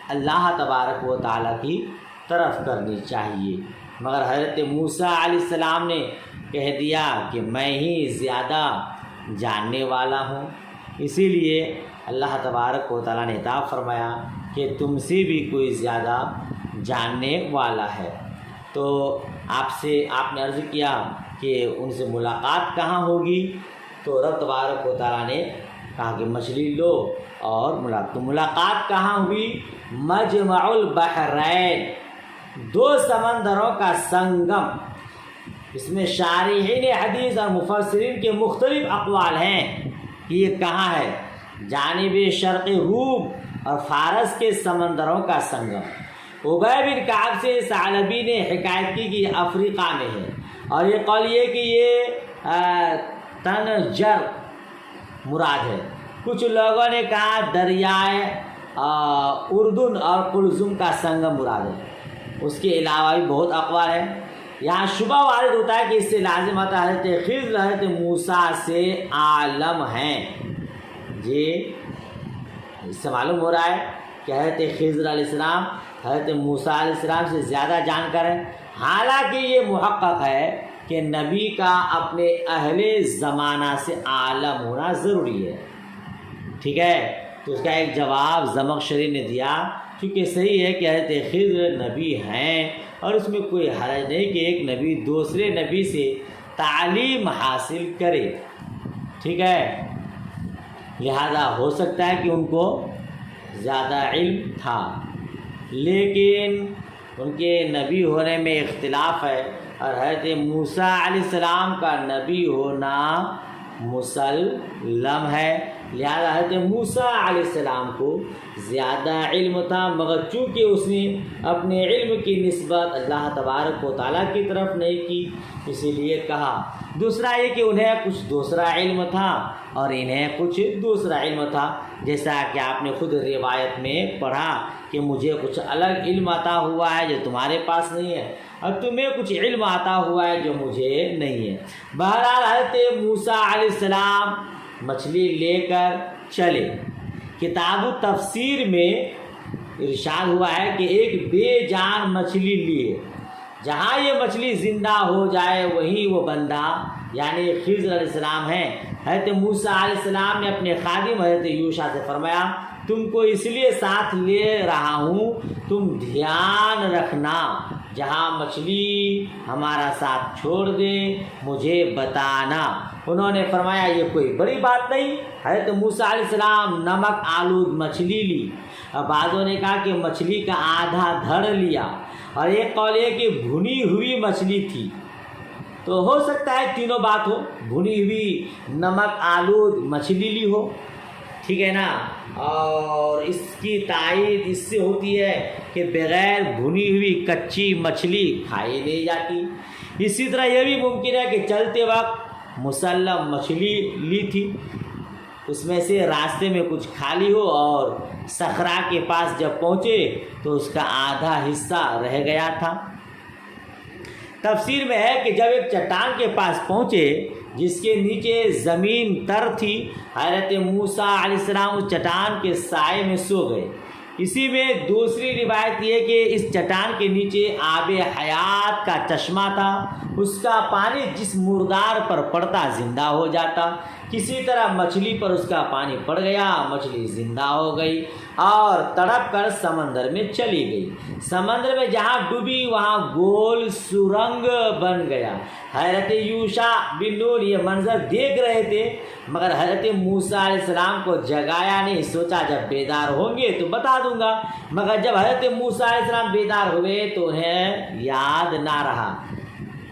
اللہ تبارک و تعالیٰ کی طرف کرنی چاہیے، مگر حضرت موسیٰ علیہ السلام نے کہہ دیا کہ میں ہی زیادہ جاننے والا ہوں، اسی لیے اللہ تبارک و تعالیٰ نے عطا فرمایا کہ تم سے بھی کوئی زیادہ جاننے والا ہے۔ تو آپ نے عرض کیا کہ ان سے ملاقات کہاں ہوگی، تو رب تبارک و تعالیٰ نے کہا کہ مچھلی لو اور ملاقات کہاں ہوئی؟ مجمع البحرین، 2 سمندروں کا سنگم۔ اس میں شارحین حدیث اور مفسرین کے مختلف اقوال ہیں کہ یہ کہاں ہے۔ جانب شرق روم اور فارس کے سمندروں کا سنگم۔ ابی بن کعب سے ثعلبی نے حکایت کی کہ یہ افریقہ میں ہے، اور یہ قول یہ کہ یہ تنجر مراد ہے۔ کچھ لوگوں نے کہا دریائے اردن اور قلزم کا سنگم مراد ہے۔ اس کے علاوہ بھی بہت اقوال ہیں۔ یہاں شبہ وارد ہوتا ہے کہ اس سے لازم ہوتا ہے حضرت خضر حضرت موسیٰ سے عالم ہیں۔ جی، اس سے معلوم ہو رہا ہے کہ حضرت خضر علیہ السلام حضرت موسیٰ علیہ السلام سے زیادہ جانکار ہیں، حالانکہ یہ محقق ہے کہ نبی کا اپنے اہل زمانہ سے عالم ہونا ضروری ہے، ٹھیک ہے۔ تو اس کا ایک جواب زمخشری نے دیا، کیونکہ صحیح ہے کہ حضرت خضر نبی ہیں اور اس میں کوئی حرج نہیں کہ ایک نبی دوسرے نبی سے تعلیم حاصل کرے، ٹھیک ہے۔ لہذا ہو سکتا ہے کہ ان کو زیادہ علم تھا، لیکن ان کے نبی ہونے میں اختلاف ہے، اور حضرت موسیٰ علیہ السلام کا نبی ہونا مسلم ہے، لہذا حضرت موسیٰ علیہ السلام کو زیادہ علم تھا، مگر چونکہ اس نے اپنے علم کی نسبت اللہ تبارک و تعالیٰ کی طرف نہیں کی، اسی لیے کہا۔ دوسرا یہ کہ انہیں کچھ دوسرا علم تھا اور انہیں کچھ دوسرا علم تھا، جیسا کہ آپ نے خود روایت میں پڑھا کہ مجھے کچھ الگ علم عطا ہوا ہے جو تمہارے پاس نہیں ہے، اور تمہیں کچھ علم عطا ہوا ہے جو مجھے نہیں ہے۔ بہرحال حضرت موسیٰ علیہ السلام مچھلی لے کر چلے۔ کتاب التفسیر میں ارشاد ہوا ہے کہ ایک بے جان مچھلی لیے، جہاں یہ مچھلی زندہ ہو جائے وہیں وہ بندہ یعنی خضر علیہ السلام ہیں۔ حضرت موسیٰ علیہ السلام نے اپنے خادم حضرت یوشع سے فرمایا، تم کو اس لیے ساتھ لے رہا ہوں، تم دھیان رکھنا، جہاں مچھلی ہمارا ساتھ چھوڑ دے مجھے بتانا۔ انہوں نے فرمایا یہ کوئی بڑی بات نہیں۔ حضرت موسیٰ علیہ السلام نمک آلود مچھلی لی، اور بعضوں نے کہا کہ مچھلی کا آدھا دھڑ لیا، اور ایک قول یہ کہ بھنی ہوئی مچھلی تھی، تو ہو سکتا ہے تینوں بات ہو، بھنی ہوئی نمک آلود مچھلی لی ہو، ٹھیک ہے نا۔ اور اس کی تائید اس سے ہوتی ہے کہ بغیر بھنی ہوئی کچی مچھلی کھائی نہیں جاتی۔ اسی طرح یہ بھی ممکن ہے کہ چلتے وقت مسلم مچھلی لی تھی، اس میں سے راستے میں کچھ کھا لی ہو، اور صخرہ کے پاس جب پہنچے تو اس کا آدھا حصہ رہ گیا تھا۔ تفسیر میں ہے کہ جب ایک چٹان کے پاس پہنچے جس کے نیچے زمین تر تھی، حضرت موسیٰ علیہ السلام اس چٹان کے سائے میں سو گئے۔ اسی میں دوسری روایت یہ کہ اس چٹان کے نیچے آب حیات کا چشمہ تھا، اس کا پانی جس مردار پر پڑتا زندہ ہو جاتا، کسی طرح مچھلی پر اس کا پانی پڑ گیا، مچھلی زندہ ہو گئی اور تڑپ کر سمندر میں چلی گئی۔ سمندر میں جہاں ڈوبی وہاں گول سرنگ بن گیا۔ حضرت یوشع بن نون یہ منظر دیکھ رہے تھے، مگر حضرت موسیٰ علیہ السلام کو جگایا نہیں، سوچا جب بیدار ہوں گے تو بتا دوں گا، مگر جب حضرت موسیٰ علیہ السلام بیدار ہوئے تو انہیں یاد نہ رہا،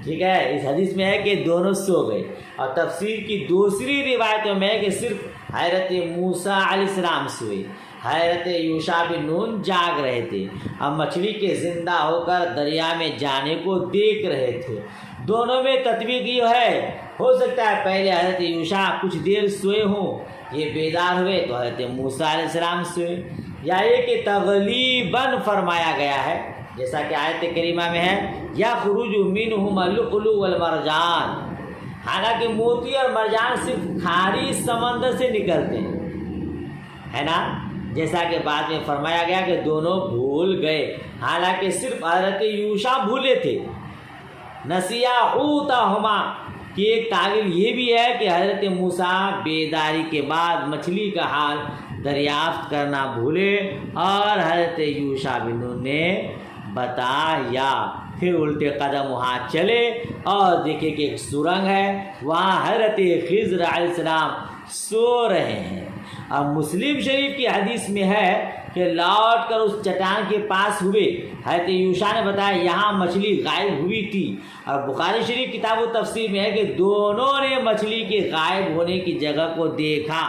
ٹھیک ہے۔ اس حدیث میں ہے کہ دونوں سو گئے، اور تفسیر کی دوسری روایتوں میں ہے کہ صرف حضرت موسیٰ علیہ السلام سوئے، حضرت یوشع بن نون جاگ رہے تھے، اب مچھلی کے زندہ ہو کر دریا میں جانے کو دیکھ رہے تھے۔ دونوں میں تطبیق یہ ہے، ہو سکتا ہے پہلے حضرت یوشع کچھ دیر سوئے ہوں، یہ بیدار ہوئے تو حضرت موسیٰ علیہ السلام سوئے، یا یہ کہ تغلیباً فرمایا گیا ہے جیسا کہ آیت کریمہ میں ہے یخرج منہما اللؤلؤ والمرجان، حالانکہ موتی اور مرجان صرف کھاری سمندر سے نکلتے ہیں، ہے نا، جیسا کہ بعد میں فرمایا گیا کہ دونوں بھول گئے، حالانکہ صرف حضرت یوشع بھولے تھے۔ نسیا حوتہما کی ایک تعویل یہ بھی ہے کہ حضرت موسیٰ بیداری کے بعد مچھلی کا حال دریافت کرنا بھولے اور حضرت یوشع بن نون نے بتایا، پھر الٹے قدم وہاں چلے اور دیکھے کہ ایک سرنگ ہے، وہاں حضرت خضر علیہ السلام سو رہے ہیں۔ اب مسلم شریف کی حدیث میں ہے کہ لوٹ کر اس چٹان کے پاس ہوئے، حضرت یوشع نے بتایا یہاں مچھلی غائب ہوئی تھی، اور بخاری شریف کتاب و تفسیر میں ہے کہ دونوں نے مچھلی کے غائب ہونے کی جگہ کو دیکھا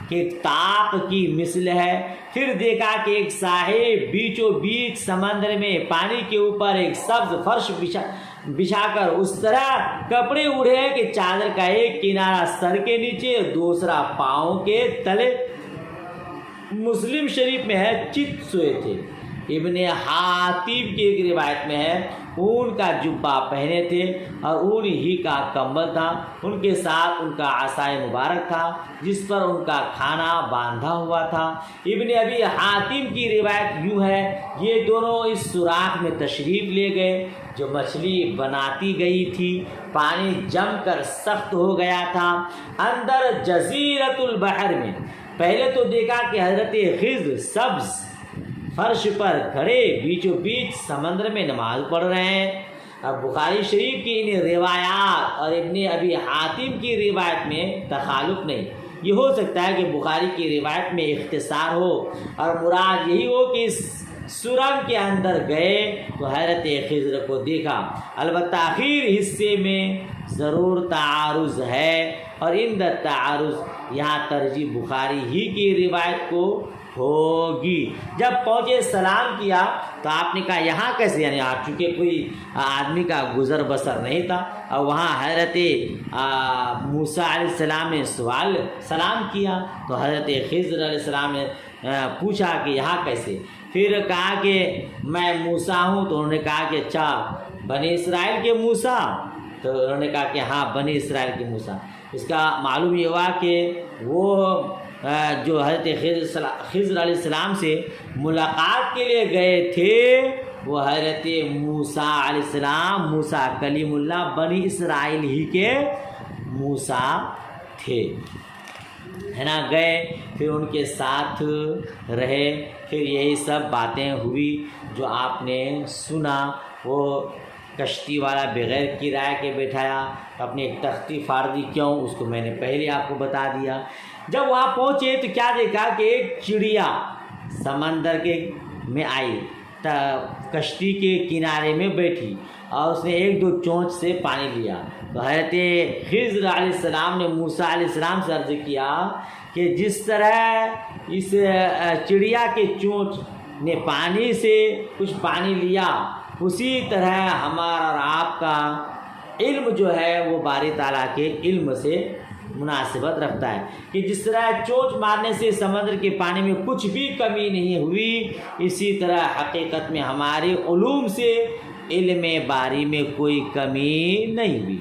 کہ طاق کی مثل ہے، پھر دیکھا کہ ایک ساحل بیچوں بیچ سمندر میں پانی کے اوپر ایک سبز فرش بچھا کر اس طرح کپڑے اڑے ہیں کہ چادر کا ایک کنارہ سر کے نیچے اور دوسرا پاؤں کے تلے۔ مسلم شریف میں ہے چت سوئے تھے۔ ابن حاتم کی ایک روایت میں ہے اون کا جبہ پہنے تھے اور اون ہی کا کمبل تھا، ان کے ساتھ ان کا عصائے مبارک تھا جس پر ان کا کھانا باندھا ہوا تھا۔ ابن ابی حاتم کی روایت یوں ہے یہ دونوں اس سوراخ میں تشریف لے گئے جو مچھلی بناتی گئی تھی، پانی جم کر سخت ہو گیا تھا۔ اندر جزیرۃ البحر میں پہلے تو دیکھا کہ حضرت خضر سبز فرش پر کھڑے بیچوں بیچ سمندر میں نماز پڑھ رہے ہیں۔ اب بخاری شریف کی ان روایات اور ابن ابی حاتم کی روایت میں تخالف نہیں، یہ ہو سکتا ہے کہ بخاری کی روایت میں اختصار ہو اور مراد یہی ہو کہ اس سرنگ کے اندر گئے تو حضرت خضر کو دیکھا۔ البتہ آخر حصے میں ضرور تعارض ہے، اور ان تعارض یہاں ترجیح بخاری ہی کی روایت کو ہوگی۔ جب پہنچے سلام کیا تو آپ نے کہا یہاں کیسے، یعنی آپ چونکہ کوئی آدمی کا گزر بسر نہیں تھا، اور وہاں حضرت موسیٰ علیہ السلام نے سلام کیا تو حضرت خضر علیہ السلام نے پوچھا کہ یہاں کیسے، پھر کہا کہ میں موسیٰ ہوں، تو انہوں نے کہا کہ اچھا بنی اسرائیل کے موسیٰ، تو انہوں نے کہا کہ ہاں بنی اسرائیل کے موسیٰ۔ اس کا معلوم یہ ہوا کہ وہ جو حضرت خضر علیہ السلام سے ملاقات کے لیے گئے تھے وہ حضرت موسیٰ علیہ السلام، موسیٰ کلیم اللہ، بنی اسرائیل ہی کے موسیٰ تھے، ہے نا۔ گئے پھر ان کے ساتھ رہے، پھر یہی سب باتیں ہوئی جو آپ نے سنا۔ وہ کشتی والا بغیر کرایہ کے بیٹھایا، اپنی ایک تختی پھاڑ دی، کیوں اس کو میں نے پہلے آپ کو بتا دیا۔ جب وہاں پہنچے تو کیا دیکھا کہ ایک چڑیا سمندر کے میں آئی، کشتی کے کنارے میں بیٹھی، اور اس نے ایک دو چونچ سے پانی لیا۔ تو حضرت خضر علیہ السلام نے موسیٰ علیہ السلام سے عرض کیا کہ جس طرح اس چڑیا کے چونچ نے پانی سے کچھ پانی لیا، اسی طرح ہمارا اور آپ کا علم جو ہے وہ باری تعالیٰ کے علم سے مناسبت رکھتا ہے، کہ جس طرح چونچ مارنے سے سمندر کے پانی میں کچھ بھی کمی نہیں ہوئی، اسی طرح حقیقت میں ہمارے علوم سے علم باری میں کوئی کمی نہیں ہوئی۔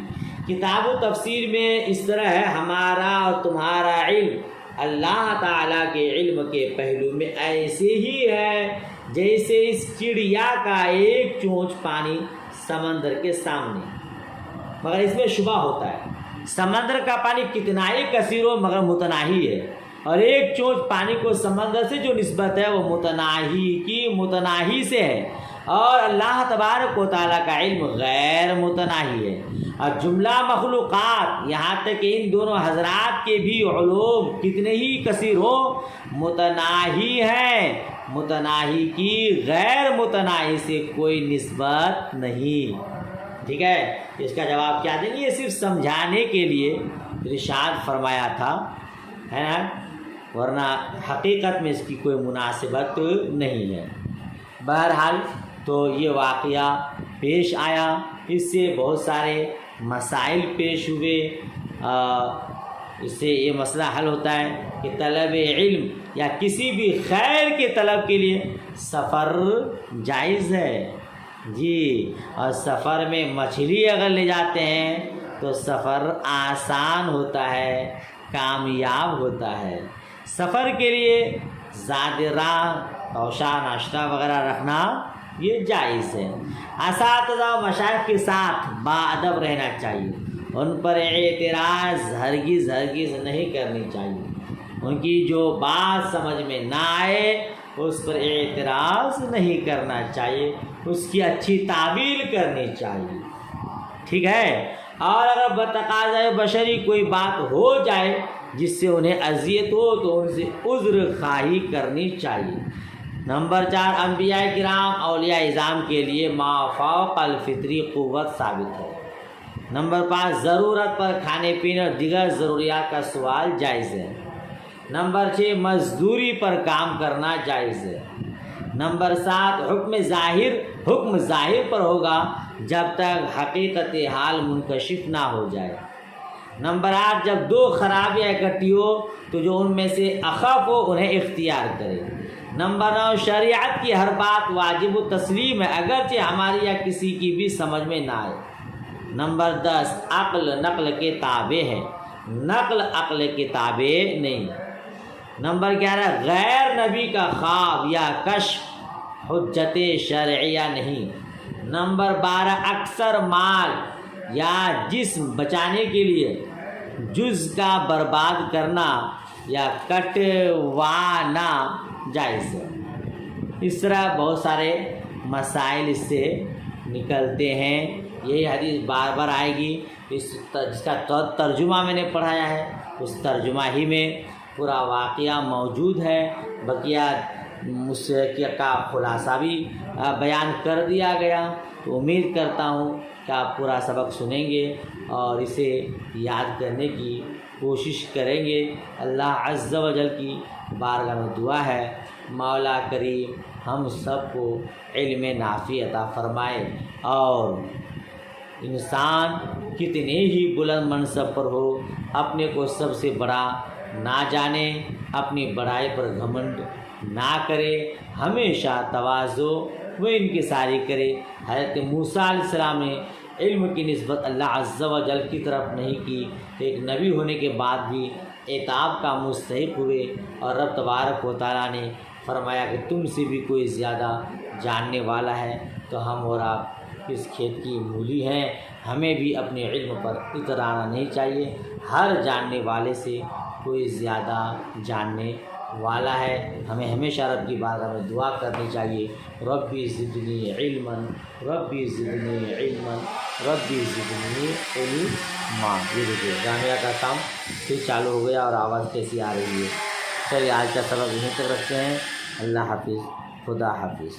کتاب و تفسیر میں اس طرح ہے، ہمارا اور تمہارا علم اللہ تعالیٰ کے علم کے پہلو میں ایسے ہی ہے جیسے اس چڑیا کا ایک چونچ پانی سمندر کے سامنے، مگر اس میں شبہ ہوتا ہے، سمندر کا پانی کتنا ہی کثیر ہو مگر متناہی ہے، اور ایک چونچ پانی کو سمندر سے جو نسبت ہے وہ متناہی کی متناہی سے ہے، اور اللہ تبارک و تعالیٰ کا علم غیر متناہی ہے۔ اور جملہ مخلوقات یہاں تک کہ ان دونوں حضرات کے بھی علوم کتنے ہی کثیر ہو متناہی ہے، متناہی کی غیر متناہی سے کوئی نسبت نہیں۔ ٹھیک ہے، اس کا جواب کیا دیں گے؟ یہ صرف سمجھانے کے لیے ارشاد فرمایا تھا، ہے نا، ورنہ حقیقت میں اس کی کوئی مناسبت نہیں ہے۔ بہرحال تو یہ واقعہ پیش آیا، اس سے بہت سارے مسائل پیش ہوئے، اس سے یہ مسئلہ حل ہوتا ہے کہ طلب علم یا کسی بھی خیر کے طلب کے لیے سفر جائز ہے جی، اور سفر میں مچھلی اگر لے جاتے ہیں تو سفر آسان ہوتا ہے، کامیاب ہوتا ہے۔ سفر کے لیے زاد راہ، توشہ، ناشتہ وغیرہ رکھنا یہ جائز ہے۔ اساتذہ و مشائخ کے ساتھ باادب رہنا چاہیے، ان پر اعتراض ہرگز نہیں کرنی چاہیے، ان کی جو بات سمجھ میں نہ آئے اس پر اعتراض نہیں کرنا چاہیے، اس کی اچھی تعویل کرنی چاہیے، ٹھیک ہے۔ اور اگر بتقاضۂ بشری کوئی بات ہو جائے جس سے انہیں اذیت ہو تو ان سے عذر خواہی کرنی چاہیے۔ نمبر 4، انبیاء کرام اولیاء اعظام کے لیے ما فوق الفطری قوت ثابت ہے۔ نمبر 5، ضرورت پر کھانے پینے اور دیگر ضروریات کا سوال جائز ہے۔ نمبر 6، مزدوری پر کام کرنا جائز ہے۔ نمبر 7، حکم ظاہر پر ہوگا جب تک حقیقت حال منکشف نہ ہو جائے۔ نمبر 8، جب دو خرابیاں اکٹھی ہو تو جو ان میں سے اخف ہو انہیں اختیار کرے۔ نمبر 9، شریعت کی ہر بات واجب و تسلیم ہے اگرچہ ہماری یا کسی کی بھی سمجھ میں نہ آئے۔ نمبر 10، عقل نقل کے تابع ہے، نقل عقل کے تابع نہیں۔ نمبر 11، غیر نبی کا خواب یا کشف حجت شرعیہ نہیں۔ نمبر 12، اکثر مال یا جسم بچانے کے لیے جز کا برباد کرنا یا کٹوانا جائز ہے۔ اس طرح بہت سارے مسائل اس سے نکلتے ہیں۔ یہی حدیث بار بار آئے گی، جس کا ترجمہ میں نے پڑھایا ہے۔ اس ترجمہ ہی میں پورا واقعہ موجود ہے، بقیہ اس کا خلاصہ بھی بیان کر دیا گیا۔ تو امید کرتا ہوں کہ آپ پورا سبق سنیں گے اور اسے یاد کرنے کی کوشش کریں گے۔ اللہ عز و جل کی بارگاہ میں دعا ہے مولا کریم ہم سب کو علم نافع عطا فرمائے، اور انسان کتنے ہی بلند منصب پر ہو اپنے کو سب سے بڑا نہ جانے، اپنی بڑائی پر گھمنڈ نہ کرے، ہمیشہ تواضع و انکساری کرے۔ حضرت موسیٰ علیہ السلام نے علم کی نسبت اللہ عز و جل کی طرف نہیں کی، ایک نبی ہونے کے بعد بھی عتاب کا مستحق ہوئے، اور رب تبارک و تعالیٰ نے فرمایا کہ تم سے بھی کوئی زیادہ جاننے والا ہے، تو ہم اور آپ اس کھیت کی مولی ہیں، ہمیں بھی اپنے علم پر اترانا نہیں چاہیے۔ ہر جاننے والے سے کوئی زیادہ جاننے والا ہے، ہمیں ہمیشہ رب کی بارگاہ میں دعا کرنی چاہیے، ربی زدنی علما، ربی زدنی علما، ربی زدنی علما۔ یہ دیکھیے جامعہ کا کام پھر چالو ہو گیا اور آواز کیسی آ رہی ہے۔ چلیے آج کا سبق یہیں تک رکھتے ہیں۔ اللہ حافظ، خدا حافظ۔